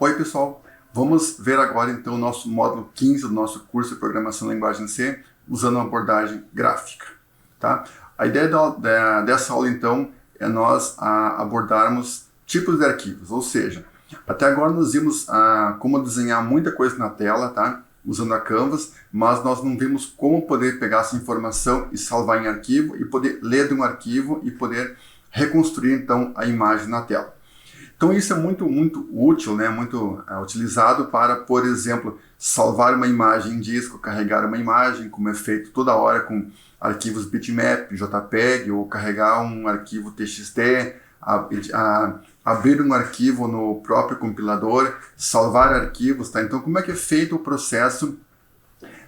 Oi pessoal, vamos ver agora então o nosso módulo 15 do nosso curso de Programação em Linguagem C, usando uma abordagem gráfica. Tá? A ideia dessa aula então é nós abordarmos tipos de arquivos, ou seja, até agora nós vimos como desenhar muita coisa na tela, tá? Usando a Canvas, mas nós não vimos como poder pegar essa informação e salvar em arquivo e poder ler de um arquivo e poder reconstruir então a imagem na tela. Então isso é muito útil, né? Muito utilizado para, por exemplo, salvar uma imagem em disco, carregar uma imagem, como é feito toda hora com arquivos bitmap, JPEG, ou carregar um arquivo TXT, abrir um arquivo no próprio compilador, salvar arquivos, tá? Então como é que é feito o processo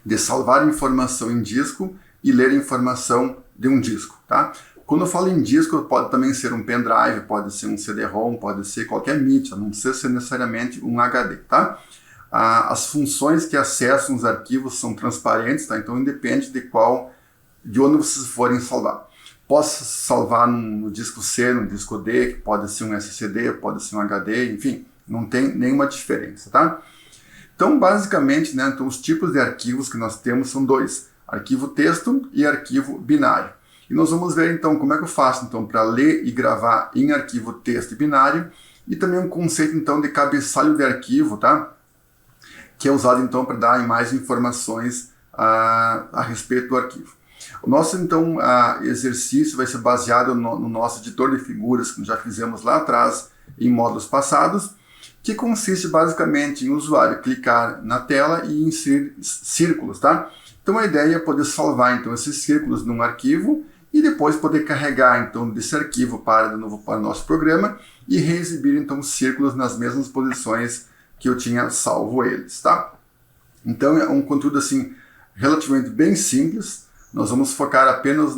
de salvar informação em disco e ler informação de um disco, tá? Quando eu falo em disco, pode também ser um pendrive, pode ser um CD-ROM, pode ser qualquer mídia, não precisa ser necessariamente um HD, tá? As funções que acessam os arquivos são transparentes, tá? Então independe de onde vocês forem salvar. Posso salvar no disco C, no disco D, que pode ser um SSD, pode ser um HD, enfim, não tem nenhuma diferença, tá? Então, basicamente, né, então, os tipos de arquivos que nós temos são dois, arquivo texto e arquivo binário. E nós vamos ver, então, como é que eu faço, então, para ler e gravar em arquivo texto e binário, e também um conceito, então, de cabeçalho de arquivo, tá? Que é usado, então, para dar mais informações a respeito do arquivo. O nosso, então, exercício vai ser baseado no nosso editor de figuras, que já fizemos lá atrás em módulos passados, que consiste basicamente em o usuário clicar na tela e inserir círculos, tá? Então a ideia é poder salvar então esses círculos num arquivo e depois poder carregar então desse arquivo de novo para o nosso programa e reexibir então os círculos nas mesmas posições que eu tinha salvo eles, tá? Então é um conteúdo assim relativamente bem simples. Nós vamos focar apenas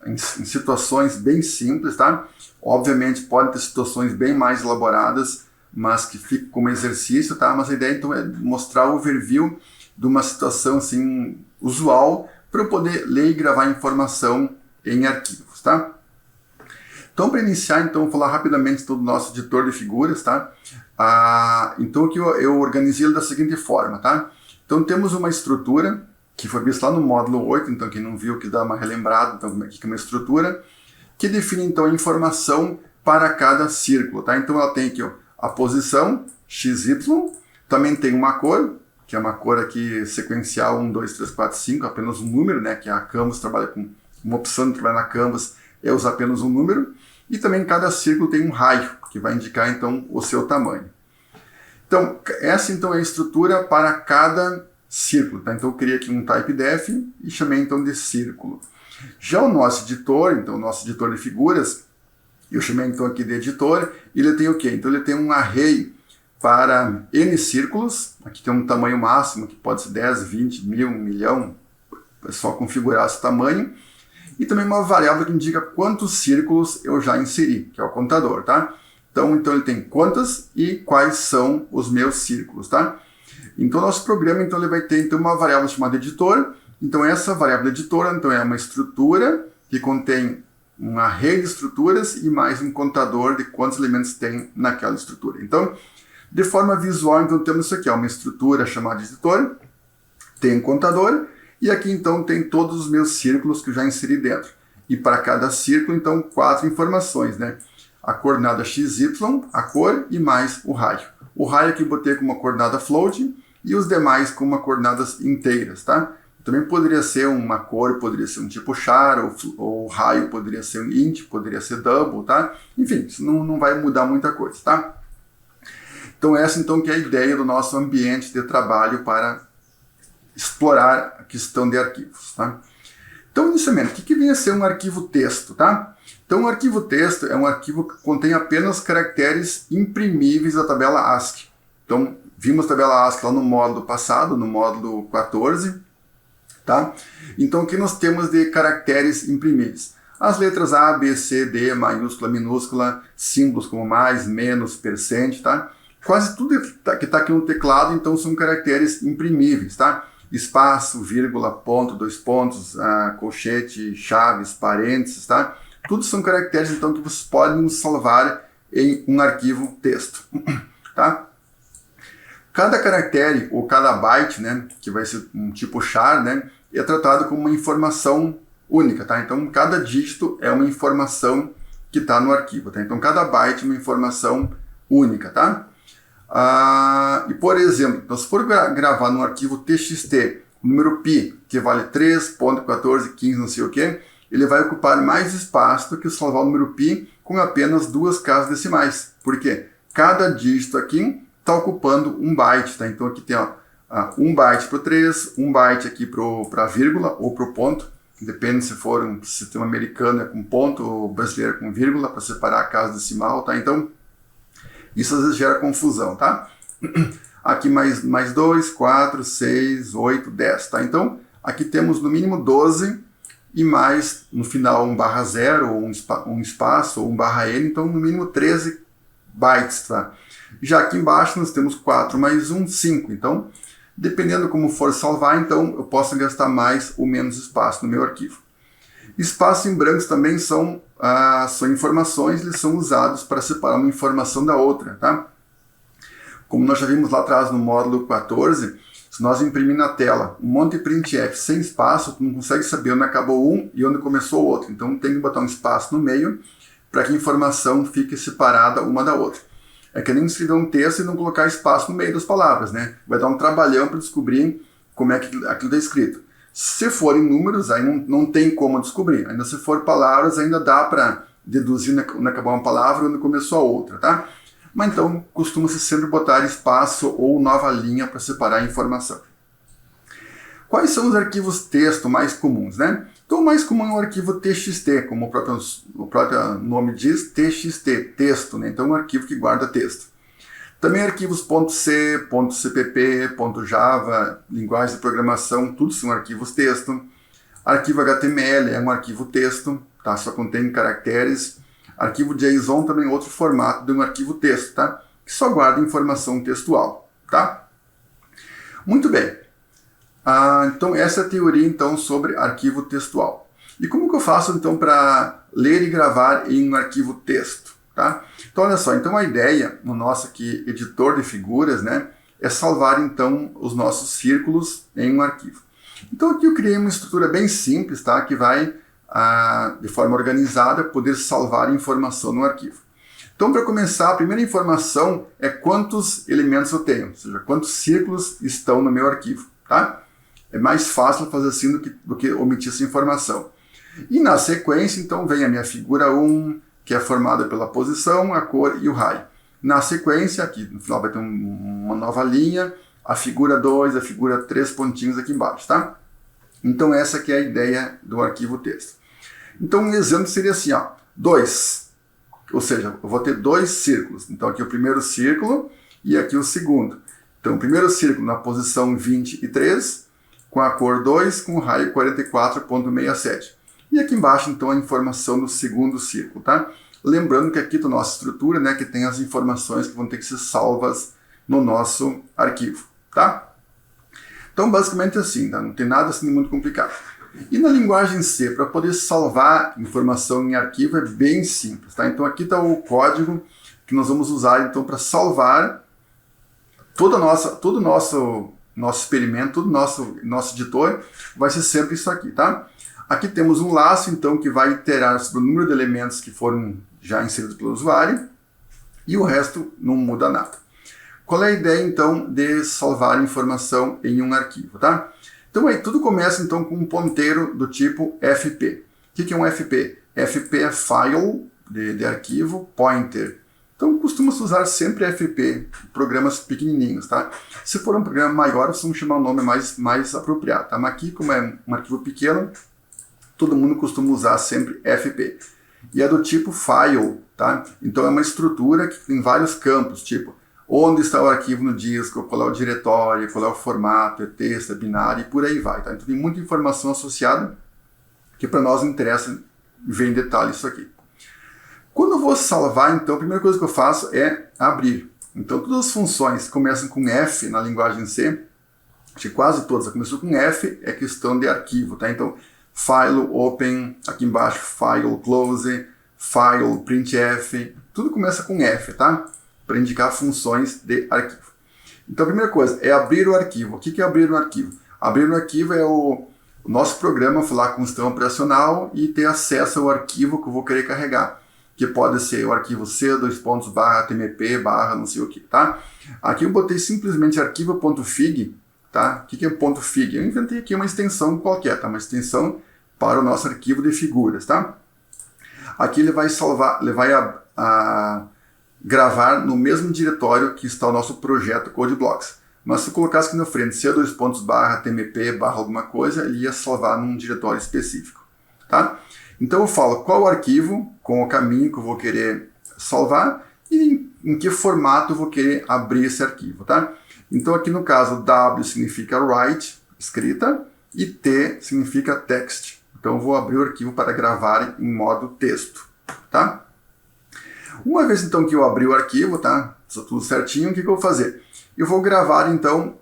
em situações bem simples, tá? Obviamente pode ter situações bem mais elaboradas, mas que fica como exercício, tá? Mas a ideia então é mostrar o overview de uma situação assim usual para eu poder ler e gravar informação em arquivos, tá? Então, para iniciar, então, vou falar rapidamente do nosso editor de figuras, tá? Então, aqui eu organizei ele da seguinte forma, tá? Então, temos uma estrutura que foi vista lá no módulo 8, então quem não viu, que dá uma relembrada, então aqui é uma estrutura que define então a informação para cada círculo, tá? Então, ela tem aqui ó, a posição XY, também tem uma cor, que é uma cor aqui sequencial 1, 2, 3, 4, 5, apenas um número, né? Que a Canvas trabalha com uma opção de trabalhar na Canvas é usar apenas um número. E também cada círculo tem um raio, que vai indicar então o seu tamanho. Então, essa então é a estrutura para cada círculo, tá? Então eu criei aqui um typedef e chamei então de círculo. Já o nosso editor, então o nosso editor de figuras, eu chamei então aqui de editor, e ele tem o quê? Então ele tem um array para N círculos, aqui tem um tamanho máximo, que pode ser 10, 20, 1000, 1 milhão, é só configurar esse tamanho, e também uma variável que indica quantos círculos eu já inseri, que é o contador, tá? Então ele tem quantas e quais são os meus círculos, tá? Então nosso programa então, ele vai ter então, uma variável chamada editor, então essa variável editor então, é uma estrutura que contém um array de estruturas e mais um contador de quantos elementos tem naquela estrutura. Então, de forma visual, então temos isso aqui, ó, uma estrutura chamada editor, tem um contador, e aqui então tem todos os meus círculos que eu já inseri dentro. E para cada círculo, então, 4 informações, né? A coordenada XY, a cor e mais o raio. O raio aqui eu botei com uma coordenada float e os demais com uma coordenadas inteiras, tá? Também poderia ser uma cor, poderia ser um tipo char, ou raio poderia ser um int, poderia ser double, tá? Enfim, isso não vai mudar muita coisa, tá? Então essa então que é a ideia do nosso ambiente de trabalho para explorar a questão de arquivos, tá? Então inicialmente, o que vem a ser um arquivo texto, tá? Então um arquivo texto é um arquivo que contém apenas caracteres imprimíveis da tabela ASCII. Então vimos a tabela ASCII lá no módulo passado, no módulo 14, tá? Então o que nós temos de caracteres imprimíveis? As letras A, B, C, D, maiúscula, minúscula, símbolos como mais, menos, percent, tá? Quase tudo que está aqui no teclado, então, são caracteres imprimíveis, tá? Espaço, vírgula, ponto, dois pontos, colchete, chaves, parênteses, tá? Tudo são caracteres, então, que vocês podem salvar em um arquivo texto, tá? Cada caractere ou cada byte, né, que vai ser um tipo char, né, é tratado como uma informação única, tá? Então, cada dígito é uma informação que está no arquivo, tá? Então, cada byte é uma informação única, tá? E, por exemplo, então, se for gravar no arquivo txt o número pi, que vale 3.1415, não sei o que, ele vai ocupar mais espaço do que salvar o número pi com apenas 2 casas decimais. Por quê? Cada dígito aqui está ocupando um byte, tá? Então aqui tem 1 byte para o 3, 1 byte aqui para a vírgula ou para o ponto, depende se for um sistema americano é com ponto ou brasileiro com vírgula, para separar a casa decimal, tá? Então isso às vezes gera confusão, tá? Aqui mais 2, 4, 6, 8, 10, tá? Então aqui temos no mínimo 12 e mais no final um /0 ou um espaço ou um /n, então no mínimo 13 bytes, tá? Já aqui embaixo nós temos 4 mais 1, 5. Então, dependendo como for salvar, então eu posso gastar mais ou menos espaço no meu arquivo. Espaços em brancos também são informações, eles são usados para separar uma informação da outra, tá? Como nós já vimos lá atrás no módulo 14, se nós imprimir na tela um monte de printf sem espaço, tu não consegue saber onde acabou um e onde começou o outro. Então tem que botar um espaço no meio para que a informação fique separada uma da outra. É que nem escrever um texto e não colocar espaço no meio das palavras, né? Vai dar um trabalhão para descobrir como é que aquilo está escrito. Se forem números, aí não tem como descobrir. Ainda se for palavras, ainda dá para deduzir onde acabou uma palavra e onde começou a outra, tá? Mas então, costuma-se sempre botar espaço ou nova linha para separar a informação. Quais são os arquivos texto mais comuns, né? Então, o mais comum é o arquivo txt, como o próprio nome diz, txt, texto, né? Então, é um arquivo que guarda texto. Também arquivos .c, .cpp, .java, linguagem de programação, tudo são arquivos texto. Arquivo HTML é um arquivo texto, tá? Só contém caracteres. Arquivo JSON também é outro formato de um arquivo texto, tá? Que só guarda informação textual, tá? Muito bem. Então essa é a teoria então sobre arquivo textual. E como que eu faço então para ler e gravar em um arquivo texto, tá? Então olha só, então a ideia no nosso aqui editor de figuras, né, é salvar então os nossos círculos em um arquivo. Então aqui eu criei uma estrutura bem simples, tá? Que vai de forma organizada, poder salvar informação no arquivo. Então, para começar, a primeira informação é quantos elementos eu tenho, ou seja, quantos círculos estão no meu arquivo, tá? É mais fácil fazer assim do que omitir essa informação. E na sequência, então, vem a minha figura 1, que é formada pela posição, a cor e o raio. Na sequência, aqui no final vai ter uma nova linha, a figura 2, a figura 3 pontinhos aqui embaixo, tá? Então, essa aqui é a ideia do arquivo texto. Então, um exemplo seria assim, 2, ou seja, eu vou ter 2 círculos. Então, aqui o primeiro círculo e aqui o segundo. Então, o primeiro círculo na posição 23, com a cor 2, com o raio 44.67. E aqui embaixo, então, a informação do segundo círculo, tá? Lembrando que aqui da nossa estrutura, né, que tem as informações que vão ter que ser salvas no nosso arquivo, tá? Então, basicamente assim, tá? Não tem nada assim muito complicado. E na linguagem C, para poder salvar informação em arquivo é bem simples, tá? Então aqui está o código que nós vamos usar então para salvar todo o nosso experimento, todo o nosso editor, vai ser sempre isso aqui, tá? Aqui temos um laço então que vai iterar sobre o número de elementos que foram já inseridos pelo usuário e o resto não muda nada. Qual é a ideia então de salvar informação em um arquivo, tá? Então aí tudo começa então com um ponteiro do tipo FP. O que é um FP? FP é file de arquivo, pointer. Então costuma-se usar sempre FP, programas pequenininhos, tá? Se for um programa maior, vamos chamar o nome mais apropriado, tá? Mas aqui, como é um arquivo pequeno, todo mundo costuma usar sempre FP. E é do tipo file, tá? Então é uma estrutura que tem vários campos, tipo onde está o arquivo no disco, qual é o diretório, qual é o formato, é texto, é binário e por aí vai, tá? Então tem muita informação associada que para nós interessa ver em detalhe isso aqui. Quando eu vou salvar, então, a primeira coisa que eu faço é abrir. Então todas as funções que começam com F na linguagem C, acho que quase todas começam com F, é questão de arquivo, tá? Então file, open, aqui embaixo file, close, file, printf, tudo começa com F, tá? Para indicar funções de arquivo. Então a primeira coisa é abrir o arquivo. O que é abrir um arquivo? Abrir um arquivo é o nosso programa falar com o sistema operacional e ter acesso ao arquivo que eu vou querer carregar. Que pode ser o arquivo c:/tmp/ não sei o que, tá? Aqui eu botei simplesmente arquivo.fig, tá? O que é .fig? Eu inventei aqui uma extensão qualquer, tá? Uma extensão para o nosso arquivo de figuras, tá? Aqui ele vai salvar, ele vai gravar no mesmo diretório que está o nosso projeto CodeBlocks. Mas se eu colocasse aqui na frente c:/tmp/ alguma coisa, ele ia salvar num diretório específico, tá? Então eu falo qual arquivo, com o caminho que eu vou querer salvar e em que formato eu vou querer abrir esse arquivo, tá? Então aqui no caso W significa write, escrita, e T significa text. Então eu vou abrir o arquivo para gravar em modo texto, tá? Uma vez então que eu abri o arquivo, tá? Está tudo certinho, o que eu vou fazer? Eu vou gravar então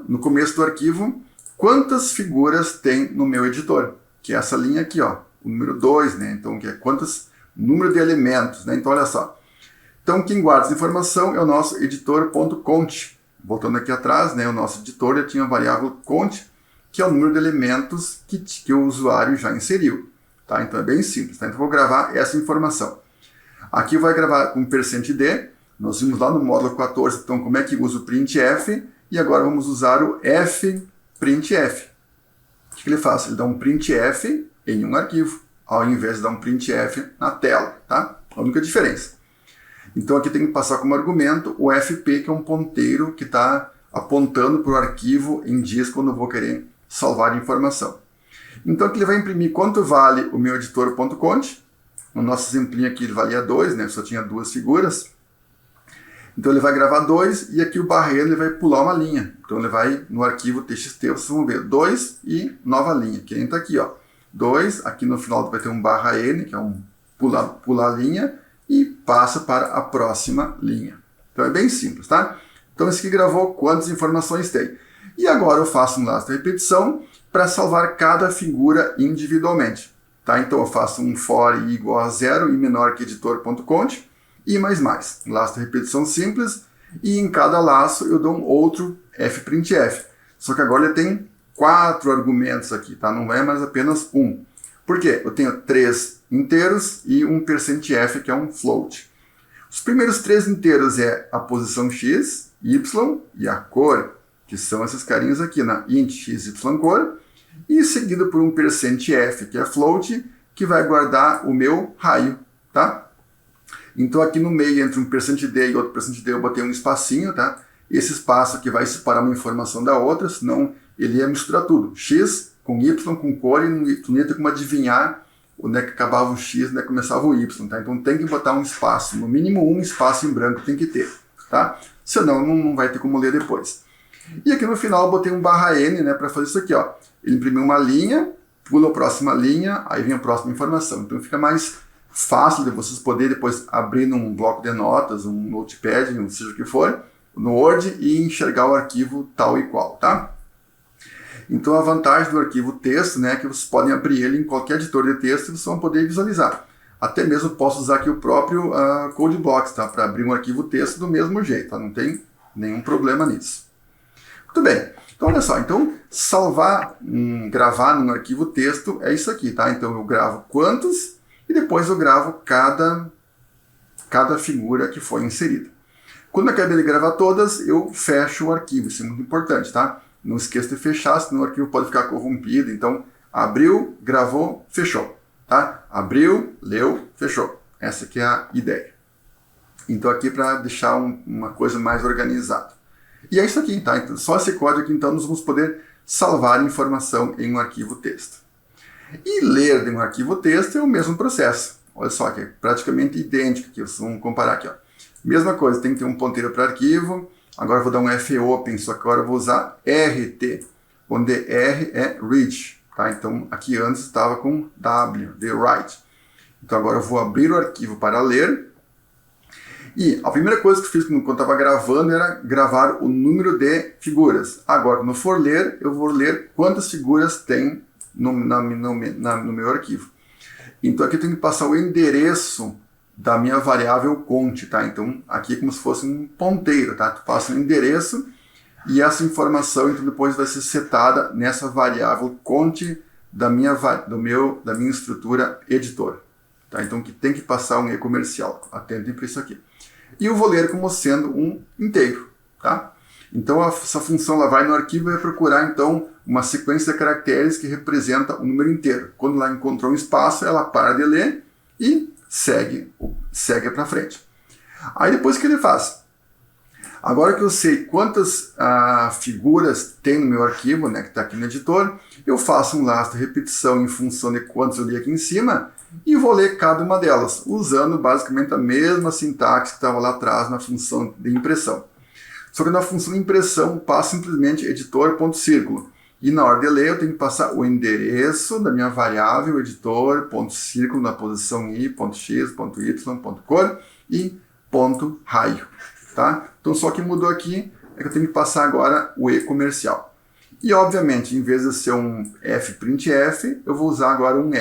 no começo do arquivo quantas figuras tem no meu editor, que é essa linha aqui, ó, o número 2, né? Então que é número de elementos, né? Então olha só. Então quem guarda essa informação é o nosso editor.count. Voltando aqui atrás, né? O nosso editor já tinha a variável count, que é o número de elementos que o usuário já inseriu, tá? Então é bem simples, tá? Então eu vou gravar essa informação. Aqui vai gravar com %d. Nós vimos lá no módulo 14, então, como é que usa o printf, e agora vamos usar o fprintf. O que ele faz? Ele dá um printf em um arquivo, ao invés de dar um printf na tela, tá? A única diferença. Então aqui tem que passar como argumento o fp, que é um ponteiro que está apontando para o arquivo em dias quando eu vou querer salvar a informação. Então aqui ele vai imprimir quanto vale o meu editor.count. No nosso exemplinho aqui ele valia 2, né? Só tinha 2 figuras. Então ele vai gravar 2 e aqui o barreiro ele vai pular uma linha. Então ele vai no arquivo txt, vocês vão ver 2 e nova linha, que entra aqui, ó. 2, aqui no final vai ter um /n, que é um pular linha, e passa para a próxima linha. Então é bem simples, tá? Então esse aqui gravou quantas informações tem. E agora eu faço um lastro de repetição para salvar cada figura individualmente. Tá? Então eu faço um for i igual a 0 e menor que editor.count e mais. Laço de repetição simples e em cada laço eu dou um outro fprintf. Só que agora ele tem 4 argumentos aqui, tá? Não é mais apenas um. Por quê? Eu tenho 3 inteiros e um %f, que é um float. Os primeiros 3 inteiros é a posição x, y e a cor, que são essas carinhas aqui na int x, y, cor, e seguido por um %f, que é float, que vai guardar o meu raio, tá? Então aqui no meio, entre um %d e outro %d, eu botei um espacinho, tá? Esse espaço aqui vai separar uma informação da outra, senão ele ia misturar tudo. X com y, com cor, e tu não ia ter como adivinhar onde é que acabava o x, onde é que começava o y, tá? Então tem que botar um espaço, no mínimo um espaço em branco tem que ter, tá? Senão não vai ter como ler depois. E aqui no final eu botei um /n, né, para fazer isso aqui, ó. Ele imprimiu uma linha, pula a próxima linha, aí vem a próxima informação. Então fica mais fácil de vocês poderem depois abrir num bloco de notas, um notepad, não seja o que for, no Word e enxergar o arquivo tal e qual, tá? Então a vantagem do arquivo texto, né, é que vocês podem abrir ele em qualquer editor de texto e vocês vão poder visualizar. Até mesmo posso usar aqui o próprio CodeBlocks, tá, para abrir um arquivo texto do mesmo jeito, tá? Não tem nenhum problema nisso. Muito bem, então olha só, então salvar, gravar num arquivo texto é isso aqui, tá? Então eu gravo quantos e depois eu gravo cada figura que foi inserida. Quando eu acabei de gravar todas, eu fecho o arquivo, isso é muito importante, tá? Não esqueça de fechar, senão o arquivo pode ficar corrompido. Então, abriu, gravou, fechou, tá? Abriu, leu, fechou. Essa aqui é a ideia. Então aqui para deixar uma coisa mais organizada. E é isso aqui, tá? Então, só esse código aqui, então, nós vamos poder salvar informação em um arquivo texto. E ler de um arquivo texto é o mesmo processo. Olha só, que é praticamente idêntico aqui. Vamos comparar aqui, ó. Mesma coisa, tem que ter um ponteiro para arquivo. Agora eu vou dar um fopen, só que agora eu vou usar RT, onde R é read, tá? Então aqui antes estava com W, de write. Então agora eu vou abrir o arquivo para ler. E a primeira coisa que eu fiz quando eu estava gravando era gravar o número de figuras. Agora, quando eu for ler, eu vou ler quantas figuras tem no meu arquivo. Então aqui eu tenho que passar o endereço da minha variável cont, tá? Então, aqui é como se fosse um ponteiro, tá? Tu passa um endereço e essa informação, então, depois vai ser setada nessa variável cont da minha estrutura editor, tá? Então, que tem que passar um e-comercial. Atentem para isso aqui. E eu vou ler como sendo um inteiro, tá? Então, essa função ela vai no arquivo e vai procurar, então, uma sequência de caracteres que representa o número inteiro. Quando ela encontrou um espaço, ela para de ler e segue para frente. Aí depois o que ele faz? Agora que eu sei quantas figuras tem no meu arquivo, né, que está aqui no editor, eu faço um lastro de repetição em função de quantos eu li aqui em cima e vou ler cada uma delas, usando basicamente a mesma sintaxe que estava lá atrás na função de impressão. Só que na função de impressão, passo simplesmente editor.círculo. E na hora de ler, eu tenho que passar o endereço da minha variável editor.círculo na posição i, .x, .y, .cor e .raio. Tá? Então, só que mudou aqui é que eu tenho que passar agora o e-comercial. E, obviamente, em vez de ser um fprintf, eu vou usar agora um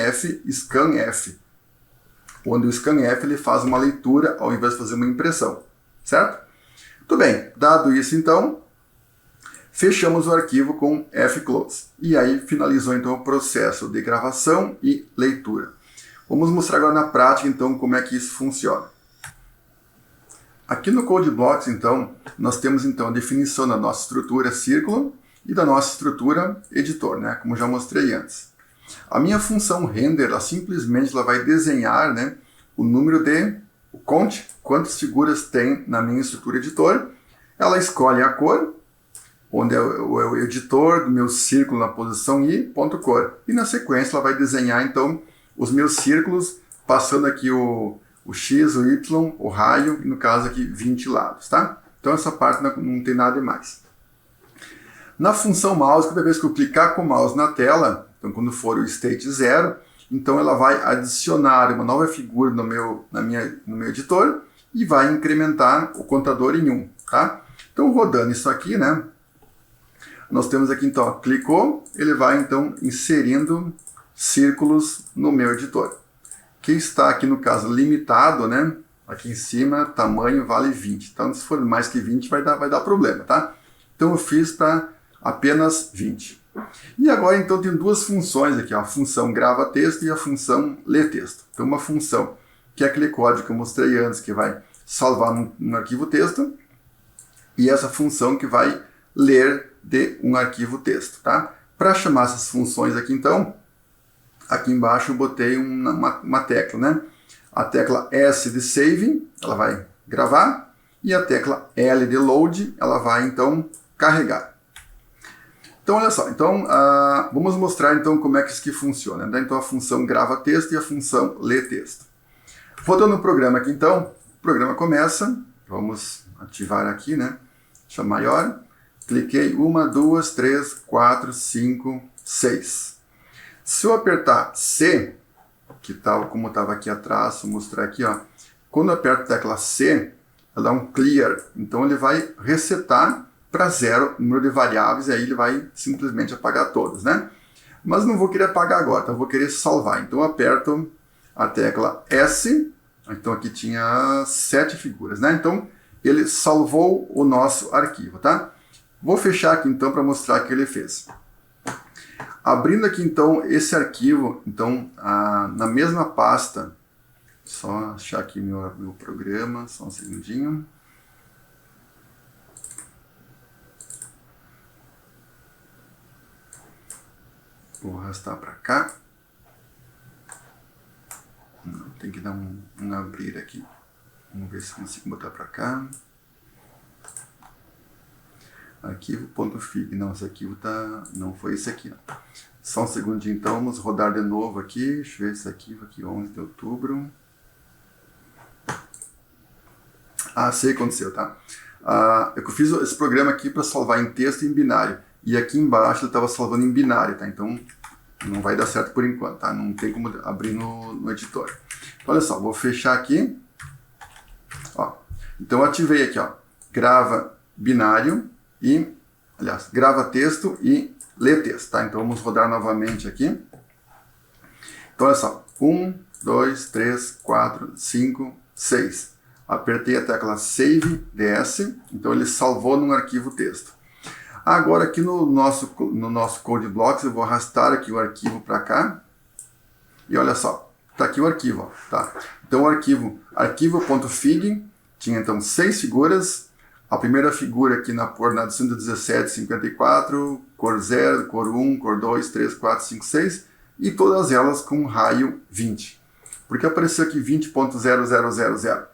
scanf, onde o scanf ele faz uma leitura ao invés de fazer uma impressão. Certo? Tudo bem. Dado isso, então, fechamos o arquivo com fclose. E aí finalizou então o processo de gravação e leitura. Vamos mostrar agora na prática então como é que isso funciona. Aqui no CodeBlocks então, nós temos então a definição da nossa estrutura círculo e da nossa estrutura editor, né, como já mostrei antes. A minha função render, ela simplesmente vai desenhar, né, o número de cont, quantas figuras tem na minha estrutura editor. Ela escolhe a cor, onde é o editor do meu círculo na posição i, .cor. E na sequência ela vai desenhar então os meus círculos, passando aqui o x, o y, o raio, e no caso aqui 20 lados, tá? Então essa parte não tem nada demais. Na função mouse, cada vez que eu clicar com o mouse na tela, então quando for o state 0, então ela vai adicionar uma nova figura no meu editor e vai incrementar o contador em 1, tá? Então rodando isso aqui, né? Nós temos aqui então, ó, clicou, ele vai então inserindo círculos no meu editor. Que está aqui no caso limitado, né? Aqui em cima, tamanho vale 20. Então se for mais que 20 vai dar problema, tá? Então eu fiz para apenas 20. E agora então tem duas funções aqui, ó, a função grava texto e a função lê texto. Então uma função que é aquele código que eu mostrei antes, que vai salvar no arquivo texto, e essa função que vai ler de um arquivo texto, tá? Para chamar essas funções aqui então, aqui embaixo eu botei uma tecla, né? A tecla S de save, ela vai gravar, e a tecla L de load, ela vai então carregar. Então olha só, então vamos mostrar então como é que isso aqui funciona, né? Então a função grava texto e a função lê texto. Rodando o programa aqui então, o programa começa, vamos ativar aqui, né? Deixa maior. Cliquei 1, 2, 3, 4, 5, 6. Se eu apertar C, que tal como estava aqui atrás, vou mostrar aqui, ó. Quando eu aperto a tecla C, ela dá um clear. Então ele vai resetar para 0 o número de variáveis e aí ele vai simplesmente apagar todas, né? Mas não vou querer apagar agora, então eu vou querer salvar. Então eu aperto a tecla S, então aqui tinha 7 figuras, né? Então ele salvou o nosso arquivo, tá? Vou fechar aqui então para mostrar o que ele fez. Abrindo aqui então esse arquivo, então na mesma pasta, só achar aqui meu programa, só um segundinho. Vou arrastar para cá. Não, tem que dar um abrir aqui. Vamos ver se consigo botar para cá. Arquivo.fig. Não, esse arquivo não foi esse aqui. Não. Só um segundinho então, vamos rodar de novo aqui. Deixa eu ver esse arquivo aqui, 11 de outubro. Sei o que aconteceu, tá? Eu fiz esse programa aqui para salvar em texto e em binário. E aqui embaixo ele estava salvando em binário, tá? Então não vai dar certo por enquanto, tá? Não tem como abrir no editor. Então, olha só, vou fechar aqui. Ó, então eu ativei aqui, ó, grava binário e, aliás, grava texto e lê texto, tá? Então vamos rodar novamente aqui. Então olha só, 1, 2, 3, 4, 5, 6. Apertei a tecla Save DS, então ele salvou num arquivo texto. Agora aqui no nosso Code Blocks eu vou arrastar aqui o arquivo para cá. E olha só, está aqui o arquivo. Ó, tá? Então o arquivo.fig tinha então 6 figuras. A primeira figura aqui na coordenada 117,54, cor 0, cor 1, cor 2, 3, 4, 5, 6. E todas elas com raio 20. Por que apareceu aqui 20.0000?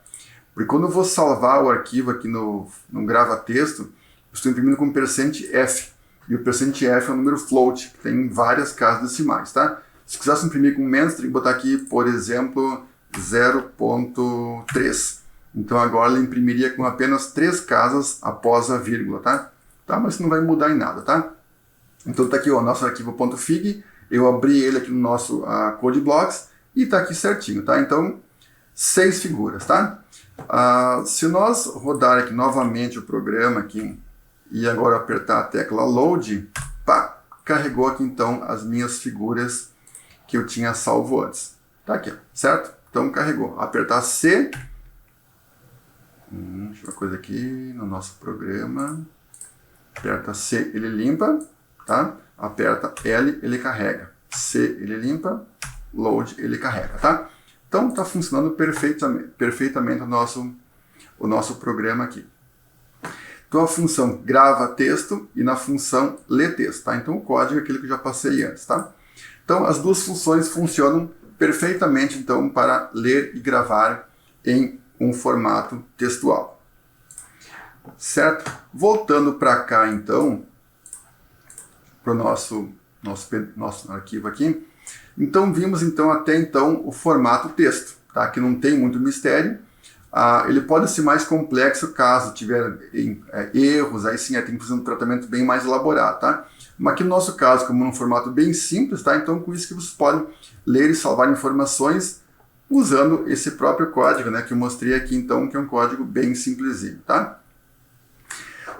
Porque quando eu vou salvar o arquivo aqui no grava-texto, eu estou imprimindo com %F. E o %F é um número float, que tem várias casas decimais, tá? Se quisesse imprimir com menos, teria que botar aqui, por exemplo, 0.3. Então agora ele imprimiria com apenas 3 casas após a vírgula, tá? Mas isso não vai mudar em nada, tá? Então tá aqui o nosso arquivo.fig, eu abri ele aqui no nosso Code Blocks e tá aqui certinho, tá? Então, 6 figuras, tá? Se nós rodar aqui novamente o programa aqui e agora apertar a tecla Load, pá, carregou aqui então as minhas figuras que eu tinha salvo antes. Tá aqui, certo? Então carregou. Apertar C. Deixa eu ver uma coisa aqui no nosso programa. Aperta C, ele limpa, tá? Aperta L, ele carrega. C, ele limpa. Load, ele carrega, tá? Então está funcionando perfeitamente o nosso programa aqui. Então a função grava texto e na função lê texto, tá? Então o código é aquele que eu já passei antes, tá? Então as duas funções funcionam perfeitamente então para ler e gravar em um formato textual. Certo? Voltando para cá então, para o nosso arquivo aqui. Então vimos então até então o formato texto, tá? Que não tem muito mistério. Ele pode ser mais complexo caso tiver erros, aí sim tem que fazer um tratamento bem mais elaborado, tá? Mas aqui no nosso caso, como um formato bem simples, tá? Então com isso que vocês podem ler e salvar informações usando esse próprio código, né? Que eu mostrei aqui então, que é um código bem simplesinho, tá?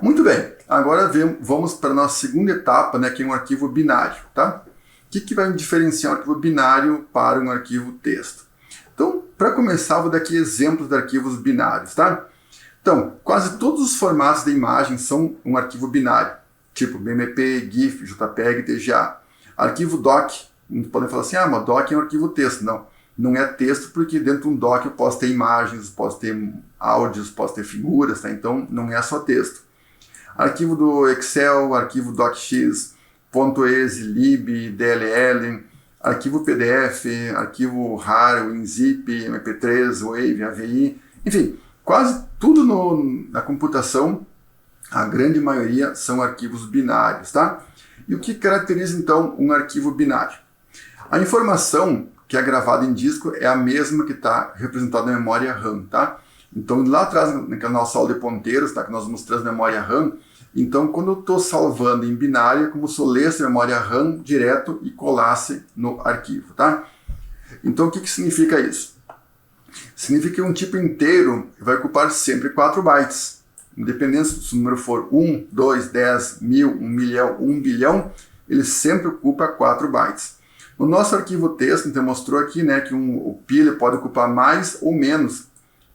Muito bem, agora vamos para a nossa segunda etapa, né? Que é um arquivo binário, tá? O que vai diferenciar um arquivo binário para um arquivo texto? Então, para começar, eu vou dar aqui exemplos de arquivos binários, tá? Então, quase todos os formatos de imagem são um arquivo binário, tipo BMP, GIF, JPEG, TGA. Arquivo doc, podem falar assim, mas doc é um arquivo texto. Não é texto porque dentro de um doc eu posso ter imagens, posso ter áudios, posso ter figuras, tá? Então não é só texto. Arquivo do Excel, arquivo docx, .exe, lib, DLL, arquivo PDF, arquivo RAR, WinZip, MP3, Wave, AVI, enfim, quase tudo na computação, a grande maioria são arquivos binários, tá? E o que caracteriza então um arquivo binário? A informação que é gravada em disco é a mesma que está representada na memória RAM, tá? Então lá atrás, na nossa aula de ponteiros, tá? Que nós mostramos memória RAM. Então, quando eu estou salvando em binário, é como se eu lesse a memória RAM direto e colasse no arquivo, tá? Então, o que significa isso? Significa que um tipo inteiro vai ocupar sempre 4 bytes. Independente se o número for 1, 2, 10, 1000, 1 milhão, 1 bilhão, ele sempre ocupa 4 bytes. No nosso arquivo texto, então mostrou aqui, né, que o pi pode ocupar mais ou menos,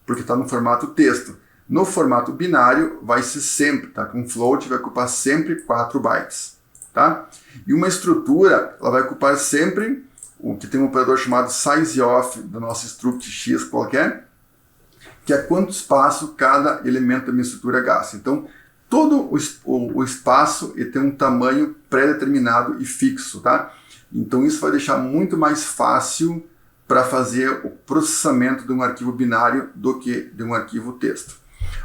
porque está no formato texto. No formato binário, vai ser sempre, tá? Com float vai ocupar sempre 4 bytes, tá? E uma estrutura, ela vai ocupar sempre o que tem um operador chamado sizeof do nosso struct x qualquer, que é quanto espaço cada elemento da minha estrutura gasta. Então, todo o espaço ele tem um tamanho pré-determinado e fixo, tá? Então, isso vai deixar muito mais fácil para fazer o processamento de um arquivo binário do que de um arquivo texto.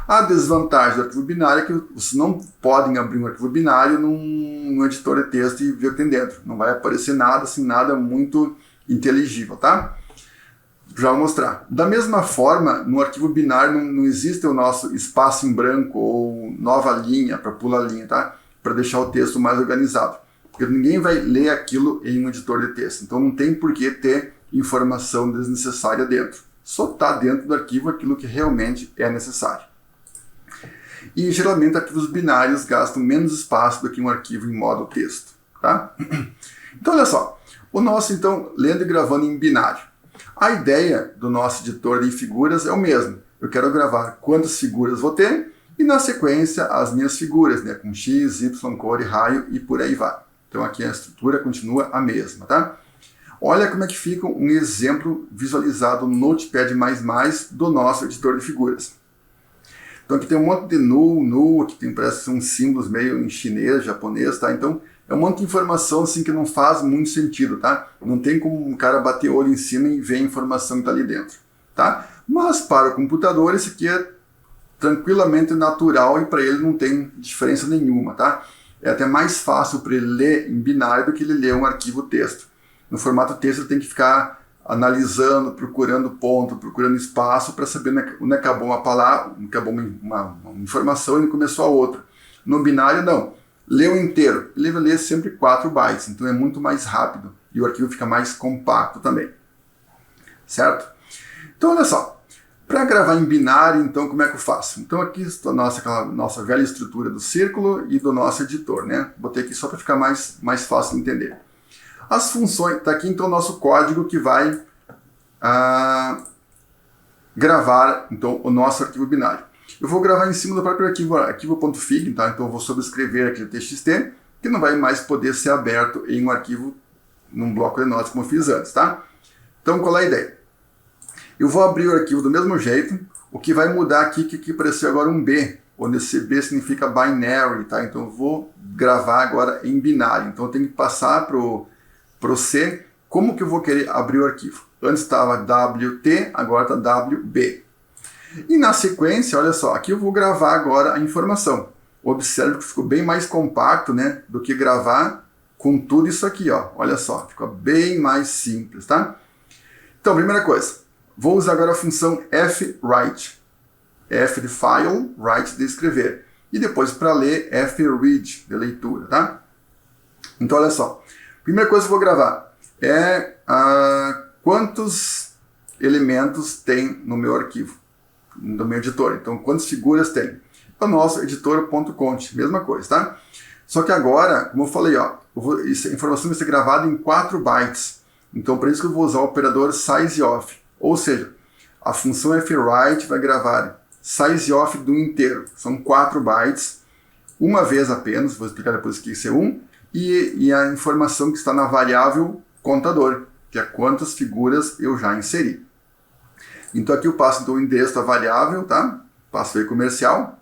A desvantagem do arquivo binário é que vocês não podem abrir um arquivo binário num editor de texto e ver o que tem dentro. Não vai aparecer nada, assim, nada muito inteligível, tá? Já vou mostrar. Da mesma forma, no arquivo binário não existe o nosso espaço em branco ou nova linha para pular linha, tá? Para deixar o texto mais organizado. Porque ninguém vai ler aquilo em um editor de texto. Então não tem por que ter informação desnecessária dentro. Só está dentro do arquivo aquilo que realmente é necessário. E geralmente arquivos binários gastam menos espaço do que um arquivo em modo texto, tá? Então olha só, o nosso então lendo e gravando em binário. A ideia do nosso editor de figuras é o mesmo. Eu quero gravar quantas figuras vou ter e, na sequência, as minhas figuras, né, com x, y, cor e raio e por aí vai. Então aqui a estrutura continua a mesma, tá? Olha como é que fica um exemplo visualizado no Notepad++ do nosso editor de figuras. Então aqui tem um monte de null, aqui tem, parece que são símbolos meio em chinês, japonês, tá? Então é um monte de informação assim que não faz muito sentido, tá? Não tem como um cara bater o olho em cima e ver a informação que está ali dentro, tá? Mas para o computador isso aqui é tranquilamente natural e para ele não tem diferença nenhuma, tá? É até mais fácil para ele ler em binário do que ele ler um arquivo texto. No formato texto ele tem que ficar analisando, procurando ponto, procurando espaço para saber onde acabou uma palavra, onde acabou uma informação e onde começou a outra. No binário não. Leu inteiro. Ele vai ler sempre 4 bytes, então é muito mais rápido e o arquivo fica mais compacto também. Certo? Então olha só. Para gravar em binário, então, como é que eu faço? Então aqui está a nossa velha estrutura do círculo e do nosso editor, né? Botei aqui só para ficar mais fácil de entender. As funções, está aqui então o nosso código que vai gravar então, o nosso arquivo binário. Eu vou gravar em cima do próprio arquivo.fig, tá? Então eu vou sobrescrever aquele txt, que não vai mais poder ser aberto em um arquivo, num bloco de notas como eu fiz antes, tá? Então qual é a ideia? Eu vou abrir o arquivo do mesmo jeito, o que vai mudar aqui, que apareceu agora um B, onde esse B significa binary, tá? Então eu vou gravar agora em binário, então eu tenho que passar para o C, como que eu vou querer abrir o arquivo. Antes estava WT, agora está WB. E na sequência, olha só, aqui eu vou gravar agora a informação. Observe que ficou bem mais compacto, né, do que gravar com tudo isso aqui, ó. Olha só, ficou bem mais simples, tá? Então, primeira coisa, vou usar agora a função fWrite. F de file, write de escrever. E depois para ler, fRead, de leitura, tá? Então, olha só. Primeira coisa que eu vou gravar é quantos elementos tem no meu arquivo, no meu editor. Então, quantas figuras tem? É o nosso editor.cont, mesma coisa, tá? Só que agora, como eu falei, ó, essa informação vai ser gravada em 4 bytes. Então, por isso que eu vou usar o operador sizeof. Ou seja, a função fWrite vai gravar sizeof do inteiro. São 4 bytes, uma vez apenas, vou explicar depois o que é 1. E a informação que está na variável contador, que é quantas figuras eu já inseri. Então aqui eu passo então, o endereço da variável, tá? Passo aí comercial.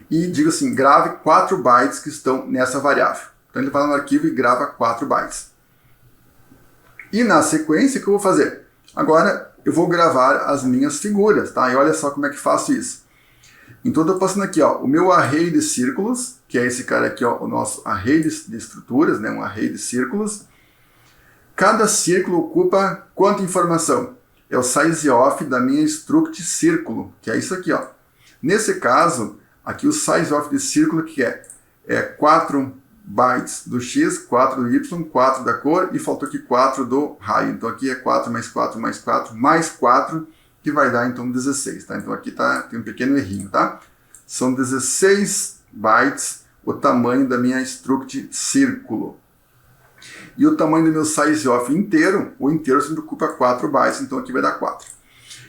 E digo assim, grave 4 bytes que estão nessa variável. Então ele vai no arquivo e grava 4 bytes. E na sequência, o que eu vou fazer? Agora eu vou gravar as minhas figuras, tá? E olha só como é que faço isso. Então eu estou passando aqui, ó, o meu array de círculos, que é esse cara aqui, ó, o nosso array de estruturas, né, um array de círculos. Cada círculo ocupa quanta informação? É o sizeof da minha struct círculo, que é isso aqui, ó. Nesse caso, aqui o sizeof de círculo que é 4 bytes do x, 4 do y, 4 da cor e faltou aqui 4 do raio. Então aqui é 4 mais 4 mais 4 mais 4, que vai dar então 16, tá? Então aqui tem um pequeno errinho, tá? São 16 bytes o tamanho da minha struct círculo. E o tamanho do meu sizeof inteiro, o inteiro sempre ocupa 4 bytes, então aqui vai dar 4.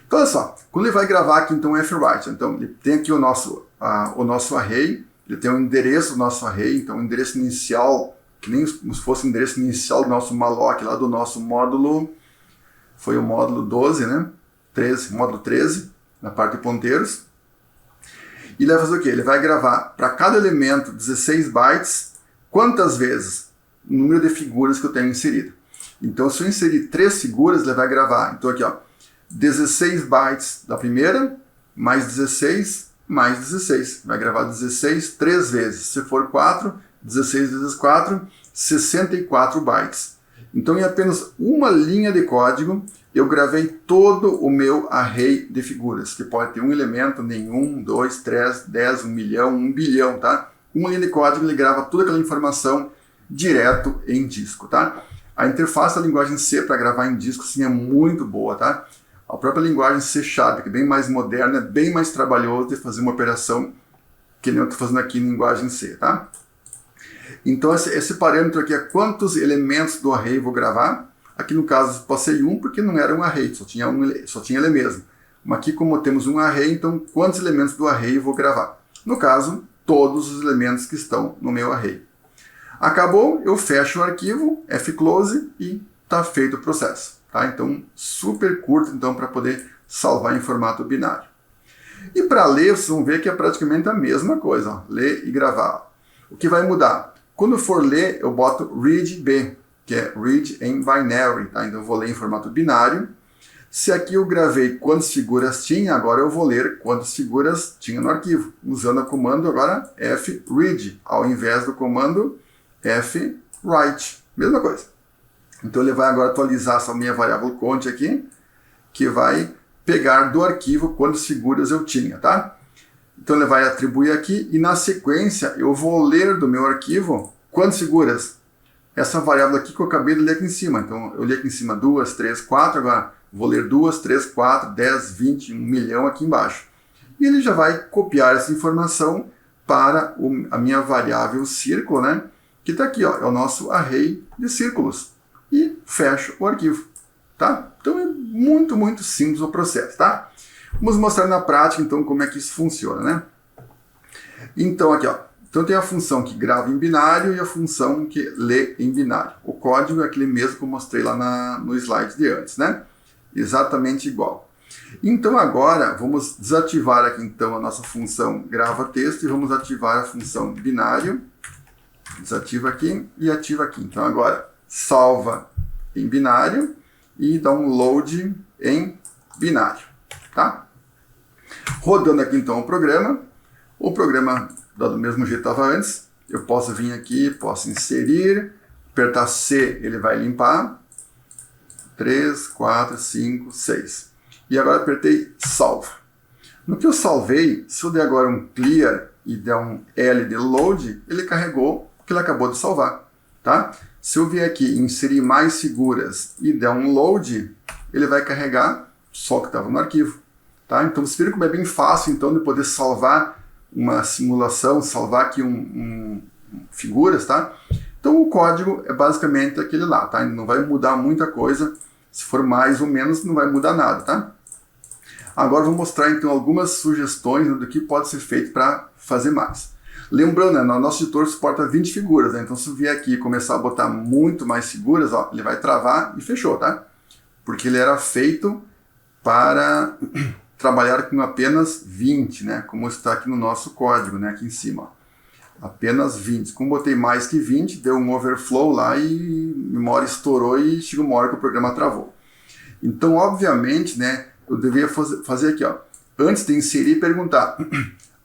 Então olha só, quando ele vai gravar aqui então fWrite, então ele tem aqui o nosso array, ele tem o endereço do nosso array, então o endereço inicial, que nem se fosse o endereço inicial do nosso malloc, lá do nosso módulo, foi o módulo 12, né? Módulo 13, na parte de ponteiros. E ele vai fazer o quê? Ele vai gravar para cada elemento 16 bytes, quantas vezes? O número de figuras que eu tenho inserido. Então, se eu inserir 3 figuras, ele vai gravar. Então, aqui, ó, 16 bytes da primeira, mais 16, mais 16. Vai gravar 16 3 vezes. Se for 4, 16 vezes 4, 64 bytes. Então, em apenas uma linha de código, eu gravei todo o meu array de figuras, que pode ter um elemento, nenhum, 2, 3, 10, 1 milhão, 1 bilhão, tá? Uma linha de código, ele grava toda aquela informação direto em disco, tá? A interface da linguagem C para gravar em disco, sim, é muito boa, tá? A própria linguagem C#, que é bem mais moderna, é bem mais trabalhoso de fazer uma operação que nem eu estou fazendo aqui em linguagem C, tá? Então, esse parâmetro aqui é quantos elementos do array eu vou gravar. Aqui no caso passei 1 porque não era um array, só tinha ele mesmo. Mas aqui como temos um array, então quantos elementos do array eu vou gravar? No caso, todos os elementos que estão no meu array. Acabou, eu fecho o arquivo, Fclose e está feito o processo. Tá? Então, super curto então, para poder salvar em formato binário. E para ler, vocês vão ver que é praticamente a mesma coisa. Ó, ler e gravar. O que vai mudar? Quando for ler, eu boto read B, que é read em binary. Tá? Então, eu vou ler em formato binário. Se aqui eu gravei quantas figuras tinha, agora eu vou ler quantas figuras tinha no arquivo, usando o comando agora fread, ao invés do comando fwrite. Mesma coisa. Então ele vai agora atualizar essa minha variável count aqui, que vai pegar do arquivo quantas figuras eu tinha, tá? Então ele vai atribuir aqui e na sequência eu vou ler do meu arquivo quantas figuras. Essa variável aqui que eu acabei de ler aqui em cima. Então eu li aqui em cima 2, 3, 4, agora vou ler 2, 3, 4, 10, 20, 1 milhão aqui embaixo. E ele já vai copiar essa informação para a minha variável círculo, né? Que está aqui, ó, é o nosso array de círculos. E fecho o arquivo, tá? Então é muito, muito simples o processo, tá? Vamos mostrar na prática, então, como é que isso funciona, né? Então, aqui, ó. Então tem a função que grava em binário e a função que lê em binário. O código é aquele mesmo que eu mostrei lá no slide de antes, né? Exatamente igual. Então agora vamos desativar aqui então a nossa função grava texto e vamos ativar a função binário. Desativa aqui e ativa aqui. Então agora salva em binário e dá um load em binário, tá? Rodando aqui então o programa dá do mesmo jeito que estava antes. Eu posso vir aqui, posso inserir, apertar C, ele vai limpar. 3, 4, 5, 6. E agora apertei salva. No que eu salvei, se eu der agora um clear e der um L de load, ele carregou o que ele acabou de salvar, tá? Se eu vier aqui e inserir mais figuras e der um load, ele vai carregar só o que estava no arquivo, tá? Então vocês viram como é bem fácil então de poder salvar uma simulação, salvar aqui figuras, tá? Então o código é basicamente aquele lá, tá? Não vai mudar muita coisa, se for mais ou menos não vai mudar nada, tá? Agora eu vou mostrar então algumas sugestões do que pode ser feito para fazer mais. Lembrando, né, nosso editor suporta 20 figuras, né? Então se eu vier aqui e começar a botar muito mais figuras, ó, ele vai travar e fechou, tá? Porque ele era feito para trabalhar com apenas 20, né? Como está aqui no nosso código, né? Aqui em cima, ó. Apenas 20. Como botei mais que 20, deu um overflow lá e a memória estourou e chegou uma hora que o programa travou. Então, obviamente, né, eu deveria fazer aqui, ó, antes de inserir, perguntar,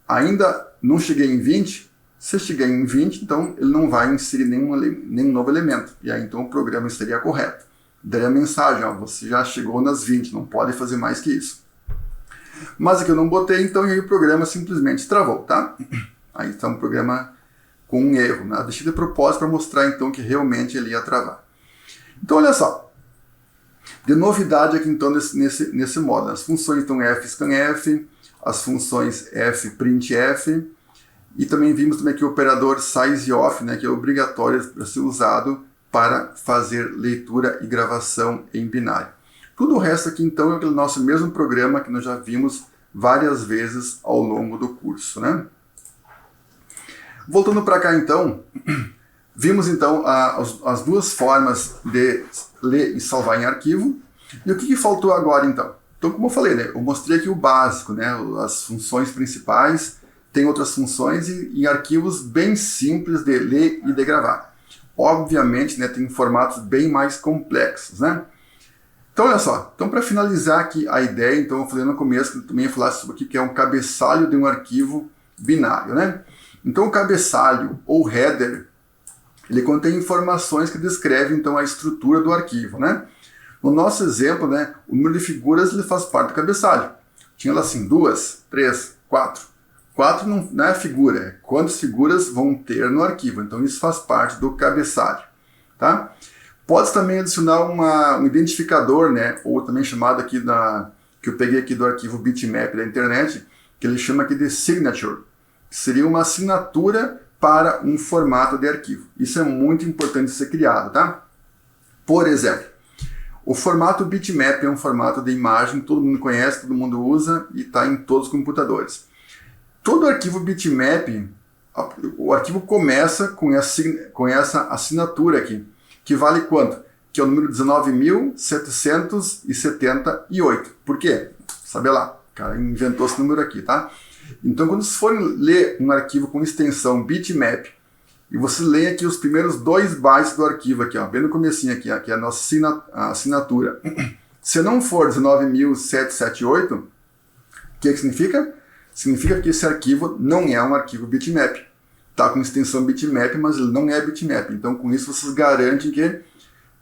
ainda não cheguei em 20? Se eu cheguei em 20, então ele não vai inserir nenhum novo elemento. E aí, então, o programa estaria correto. Daria a mensagem, ó, você já chegou nas 20, não pode fazer mais que isso. Mas aqui eu não botei, então, e aí o programa simplesmente travou, tá? Aí está um programa com um erro, né? Deixei de propósito para mostrar então que realmente ele ia travar. Então olha só, de novidade aqui então nesse modo, as funções então fscanf, as funções fprintf e também vimos também aqui o operador sizeof, né, que é obrigatório para ser usado para fazer leitura e gravação em binário. Tudo o resto aqui então é aquele nosso mesmo programa que nós já vimos várias vezes ao longo do curso, né? Voltando para cá então, vimos então as duas formas de ler e salvar em arquivo. E o que faltou agora então? Então, como eu falei, né, eu mostrei aqui o básico, né, as funções principais, tem outras funções e arquivos bem simples de ler e de gravar. Obviamente, né, tem formatos bem mais complexos, né? Então, olha só, então para finalizar aqui a ideia, então eu falei no começo que eu também ia falar sobre o que é um cabeçalho de um arquivo binário, né? Então o cabeçalho ou header, ele contém informações que descrevem então a estrutura do arquivo, né? No nosso exemplo, né, o número de figuras ele faz parte do cabeçalho. Tinha lá assim 2, 3, 4. 4 não é figura, é quantas figuras vão ter no arquivo. Então isso faz parte do cabeçalho, tá? Pode também adicionar um identificador, né, ou também chamado aqui que eu peguei aqui do arquivo bitmap da internet, que ele chama aqui de signature. Seria uma assinatura para um formato de arquivo. Isso é muito importante ser criado, tá? Por exemplo, O formato bitmap é um formato de imagem que todo mundo conhece, todo mundo usa e está em todos os computadores. Todo arquivo bitmap, o arquivo começa com essa assinatura aqui, que vale quanto? Que é o número 19.778. Por quê? Sabe lá, o cara inventou esse número aqui, tá? Então, quando vocês forem ler um arquivo com extensão bitmap, e você lê aqui os primeiros 2 bytes do arquivo, aqui, ó, bem no comecinho aqui, ó, que é a nossa assinatura. Se não for 19.778, o que significa? Significa que esse arquivo não é um arquivo bitmap. Está com extensão bitmap, mas ele não é bitmap. Então, com isso, vocês garantem que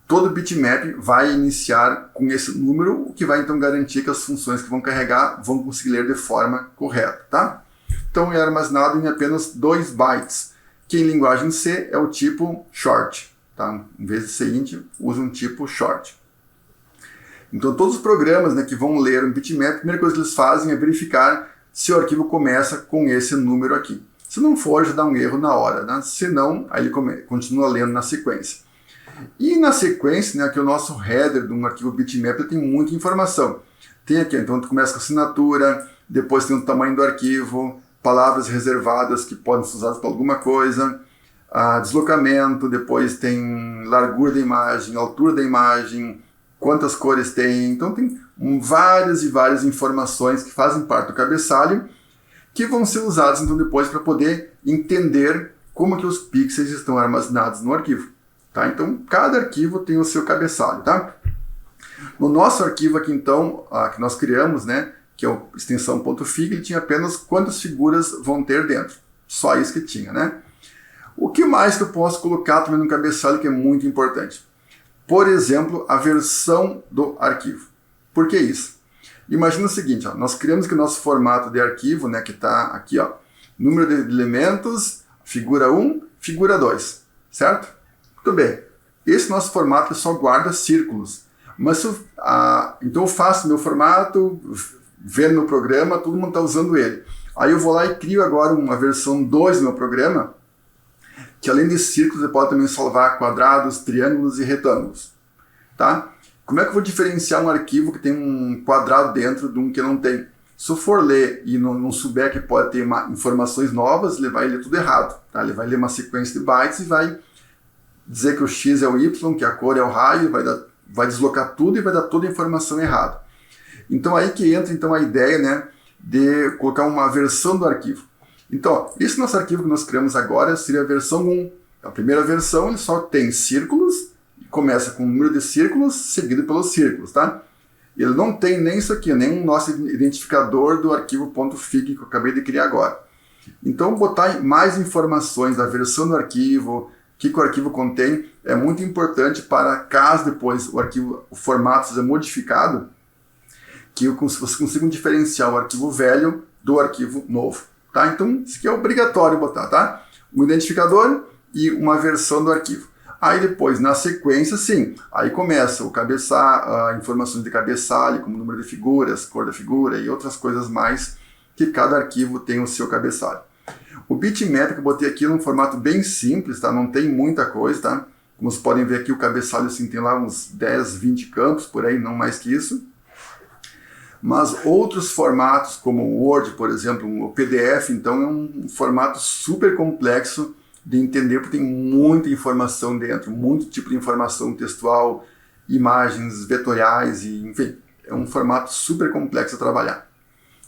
todo bitmap vai iniciar com esse número, o que vai então garantir que as funções que vão carregar vão conseguir ler de forma correta, tá? Então, é armazenado em apenas 2 bytes, que em linguagem C é o tipo short, tá? Em vez de ser int, usa um tipo short. Então, todos os programas, né, que vão ler um bitmap, a primeira coisa que eles fazem é verificar se o arquivo começa com esse número aqui. Se não for, já dá um erro na hora, né? Se não, aí ele continua lendo na sequência. E na sequência, né, que o nosso header de um arquivo bitmap tem muita informação. Tem aqui, então tu começa com assinatura, depois tem o tamanho do arquivo, palavras reservadas que podem ser usadas para alguma coisa, deslocamento, depois tem largura da imagem, altura da imagem, quantas cores tem. Então tem várias e várias informações que fazem parte do cabeçalho, que vão ser usadas então depois para poder entender como que os pixels estão armazenados no arquivo. Tá? Então, cada arquivo tem o seu cabeçalho. Tá? No nosso arquivo aqui, então, que nós criamos, né, que é a extensão .fig, ele tinha apenas quantas figuras vão ter dentro. Só isso que tinha. Né? O que mais que eu posso colocar também no cabeçalho que é muito importante? Por exemplo, a versão do arquivo. Por que isso? Imagina o seguinte, ó, nós criamos aqui o nosso formato de arquivo, né, que está aqui, ó, número de elementos, figura 1, figura 2, certo? Muito bem. Esse nosso formato só guarda círculos. Mas então eu faço meu formato, vendo meu programa, todo mundo está usando ele. Aí eu vou lá e crio agora uma versão 2 do meu programa, que além de círculos, eu posso também salvar quadrados, triângulos e retângulos. Tá? Como é que eu vou diferenciar um arquivo que tem um quadrado dentro de um que não tem? Se eu for ler e não souber que pode ter informações novas, ele vai ler tudo errado. Tá? Ele vai ler uma sequência de bytes e vai dizer que o x é o y, que a cor é o raio, vai deslocar tudo e vai dar toda a informação errada. Então aí que entra então, a ideia, né, de colocar uma versão do arquivo. Então, ó, esse nosso arquivo que nós criamos agora seria a versão 1. A primeira versão ele só tem círculos, começa com o número de círculos seguido pelos círculos. Tá? Ele não tem nem isso aqui, nem o nosso identificador do arquivo .fig que eu acabei de criar agora. Então, botar mais informações da versão do arquivo, o que o arquivo contém, é muito importante para caso depois o formato seja modificado, que vocês consigam diferenciar o arquivo velho do arquivo novo. Tá? Então, isso aqui é obrigatório botar, tá? Um identificador e uma versão do arquivo. Aí depois, na sequência, sim, aí começa o cabeçalho, informações de cabeçalho, como número de figuras, cor da figura e outras coisas mais, que cada arquivo tem o seu cabeçalho. O bitmap que eu botei aqui é um formato bem simples, tá? Não tem muita coisa, tá? Como vocês podem ver aqui, o cabeçalho assim, tem lá uns 10, 20 campos, por aí, não mais que isso. Mas outros formatos, como o Word, por exemplo, o PDF, então é um formato super complexo de entender, porque tem muita informação dentro, muito tipo de informação textual, imagens vetoriais, e, enfim, é um formato super complexo a trabalhar.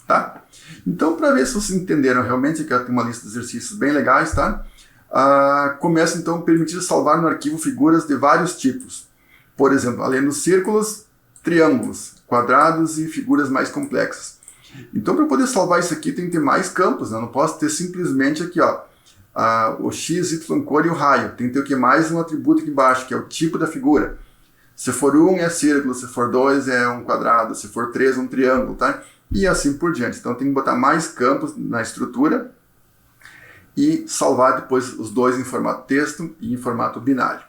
Tá? Então, para ver se vocês entenderam realmente, que tem uma lista de exercícios bem legais, tá? Começa então a permitir salvar no arquivo figuras de vários tipos. Por exemplo, além dos círculos, triângulos, quadrados e figuras mais complexas. Então, para poder salvar isso aqui, tem que ter mais campos, né? Não posso ter simplesmente aqui, ó, o x, y, cor e o raio. Tem que ter o que mais um atributo aqui embaixo, que é o tipo da figura. Se for 1 é círculo, se for 2 é um quadrado, se for 3 é um triângulo, tá? E assim por diante. Então tem que botar mais campos na estrutura e salvar depois os dois em formato texto e em formato binário.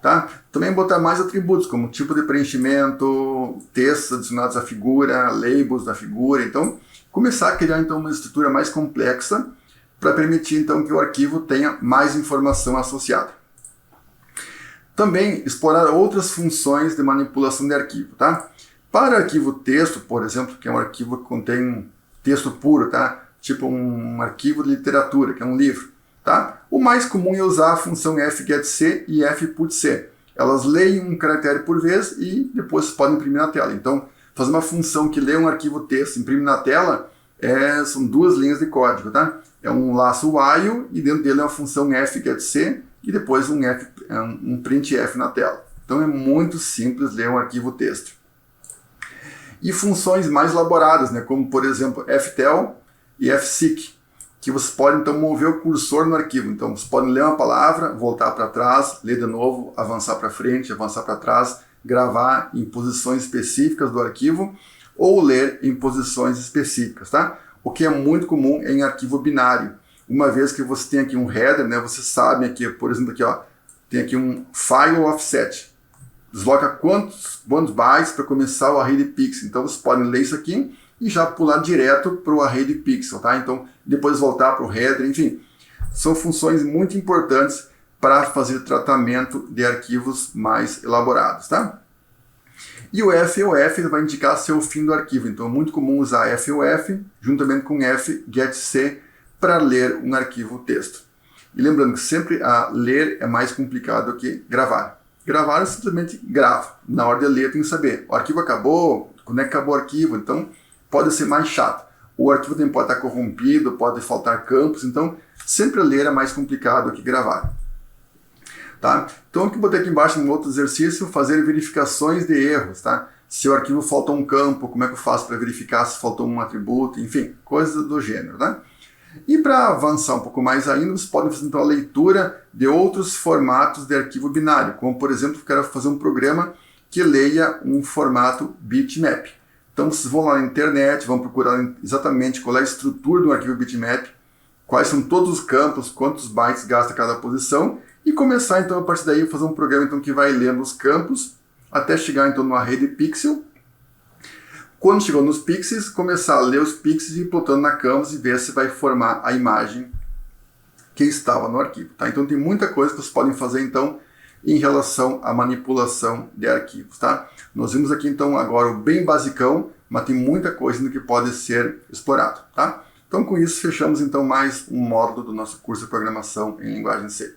Tá? Também botar mais atributos, como tipo de preenchimento, textos adicionados à figura, labels da figura. Então, começar a criar então, uma estrutura mais complexa para permitir então, que o arquivo tenha mais informação associada. Também explorar outras funções de manipulação de arquivo, tá? Para arquivo texto, por exemplo, que é um arquivo que contém texto puro, tá? Tipo um arquivo de literatura, que é um livro, tá? O mais comum é usar a função fgetC e fputC. Elas leem um caractere por vez e depois vocês podem imprimir na tela. Então, fazer uma função que lê um arquivo texto e imprime na tela são 2 linhas de código, tá? É um laço while e dentro dele é uma função fgetC e depois um printf na tela. Então é muito simples ler um arquivo texto. E funções mais elaboradas, né, como por exemplo ftel e fseek, que vocês podem então mover o cursor no arquivo. Então vocês podem ler uma palavra, voltar para trás, ler de novo, avançar para frente, avançar para trás, gravar em posições específicas do arquivo ou ler em posições específicas, tá? O que é muito comum em arquivo binário. Uma vez que você tem aqui um header, né, vocês sabem aqui, por exemplo, aqui, ó, tem aqui um file offset. Desloca quantos bytes para começar o array de pixel. Então vocês podem ler isso aqui e já pular direto para o array de pixel, tá? Então depois voltar para o header, enfim. São funções muito importantes para fazer tratamento de arquivos mais elaborados, tá? E o FOF vai indicar seu fim do arquivo. Então é muito comum usar FOF juntamente com fgetC para ler um arquivo texto. E lembrando que sempre ler é mais complicado do que gravar. Gravar é simplesmente grava. Na hora de ler tem que saber, o arquivo acabou, quando é que acabou o arquivo, então pode ser mais chato. O arquivo também pode estar corrompido, pode faltar campos, então sempre ler é mais complicado do que gravar. Tá? Então aqui botei aqui embaixo um outro exercício, fazer verificações de erros, tá? Se o arquivo faltou um campo, como é que eu faço para verificar se faltou um atributo, enfim, coisas do gênero, né? E para avançar um pouco mais ainda, vocês podem fazer então a leitura de outros formatos de arquivo binário, como por exemplo, eu quero fazer um programa que leia um formato bitmap. Então vocês vão lá na internet, vão procurar exatamente qual é a estrutura do arquivo bitmap, quais são todos os campos, quantos bytes gasta cada posição, e começar então a partir daí a fazer um programa então, que vai lendo os campos até chegar então no array de pixel. Quando chegou nos pixels, começar a ler os pixels e ir plotando na canvas e ver se vai formar a imagem que estava no arquivo. Tá? Então tem muita coisa que vocês podem fazer então em relação à manipulação de arquivos. Tá? Nós vimos aqui então agora o bem basicão, mas tem muita coisa no que pode ser explorado. Tá? Então com isso fechamos então mais um módulo do nosso curso de programação em linguagem C.